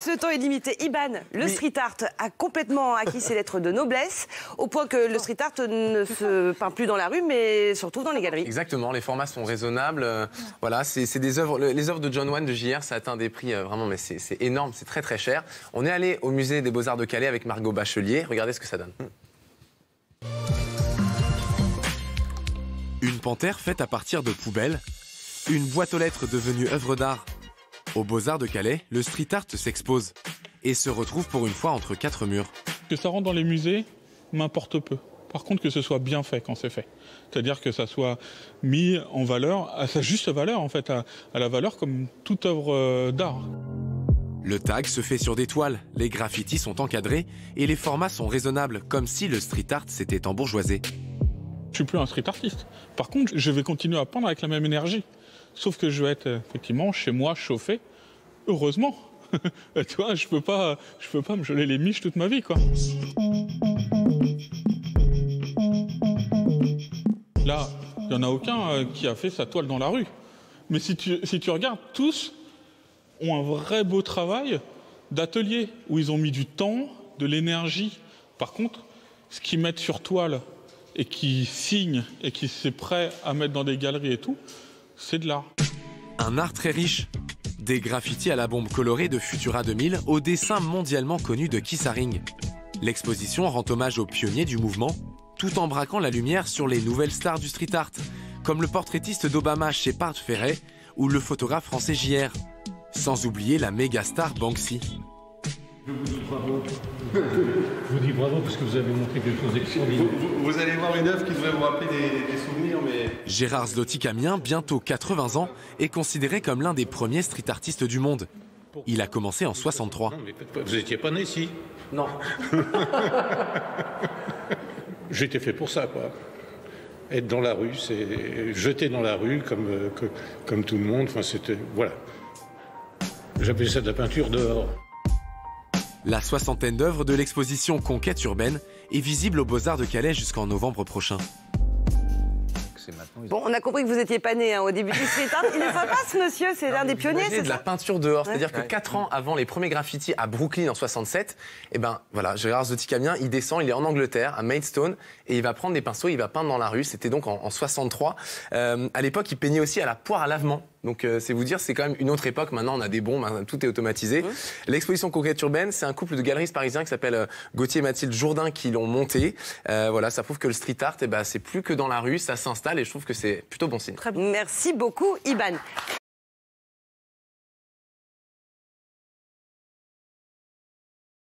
Ce temps est limité. Iban, le street art a complètement acquis ses lettres de noblesse, au point que le street art ne se peint plus dans la rue, mais se retrouve dans les galeries. Exactement, les formats sont raisonnables. Voilà, c'est des œuvres, les œuvres de John Wayne de JR, ça atteint des prix vraiment, mais c'est énorme, c'est très très cher. On est allé au musée des Beaux-Arts de Calais avec Margot Bachelier. Regardez ce que ça donne. Une panthère faite à partir de poubelles, une boîte aux lettres devenue œuvre d'art. Aux Beaux-Arts de Calais, le street art s'expose et se retrouve pour une fois entre quatre murs. Que ça rentre dans les musées m'importe peu. Par contre, que ce soit bien fait quand c'est fait. C'est-à-dire que ça soit mis en valeur, à sa juste valeur, en fait, à la valeur comme toute œuvre d'art. Le tag se fait sur des toiles, les graffitis sont encadrés et les formats sont raisonnables, comme si le street art s'était embourgeoisé. Je suis plus un street artiste. Par contre, je vais continuer à peindre avec la même énergie. Sauf que je vais être effectivement chez moi chauffé, heureusement. Tu vois, je peux pas me geler les miches toute ma vie, quoi. Là, il n'y en a aucun qui a fait sa toile dans la rue. Mais si tu regardes, tous ont un vrai beau travail d'atelier, où ils ont mis du temps, de l'énergie. Par contre, ce qu'ils mettent sur toile et qui signent et qui c'est prêt à mettre dans des galeries et tout, c'est de l'art. Un art très riche. Des graffitis à la bombe colorée de Futura 2000 au dessin mondialement connu de Keith Haring. L'exposition rend hommage aux pionniers du mouvement, tout en braquant la lumière sur les nouvelles stars du street art, comme le portraitiste d'Obama Shepard Fairey ou le photographe français JR. Sans oublier la méga star Banksy. Je vous dis bravo. Je vous dis bravo parce que vous avez montré quelque chose d'extraordinaire. Vous allez voir une œuvre qui devrait vous rappeler des souvenirs, mais... Gérard Zloty-Camien, bientôt 80 ans, est considéré comme l'un des premiers street artistes du monde. Il a commencé en 63. Non, mais vous n'étiez pas né ici. Non. J'étais fait pour ça, quoi. Être dans la rue, c'est jeter dans la rue comme tout le monde. Enfin, c'était... Voilà. J'appelais ça de la peinture dehors. La soixantaine d'œuvres de l'exposition Conquête urbaine est visible aux Beaux-Arts de Calais jusqu'en novembre prochain. Bon, on a compris que vous étiez pas né au début du street art. Il ne faut pas, ce monsieur, c'est l'un des pionniers, c'est de la ça? peinture dehors, c'est-à-dire que 4 ans avant les premiers graffitis à Brooklyn en 67, et ben voilà, Gérard Zloty-Camien, il descend, il est en Angleterre, à Maidstone, et il va prendre des pinceaux, il va peindre dans la rue. C'était donc en 63. À l'époque, il peignait aussi à la poire à lavement. Donc c'est vous dire, c'est quand même une autre époque. Maintenant, on a des bombes, tout est automatisé. L'exposition Conquête urbaine, c'est un couple de galeristes parisiens qui s'appelle Gauthier et Mathilde Jourdain qui l'ont monté. Voilà, ça prouve que le street art, c'est plus que dans la rue, ça s'installe et je trouve que c'est plutôt bon signe. Très bien. Merci beaucoup, Iban.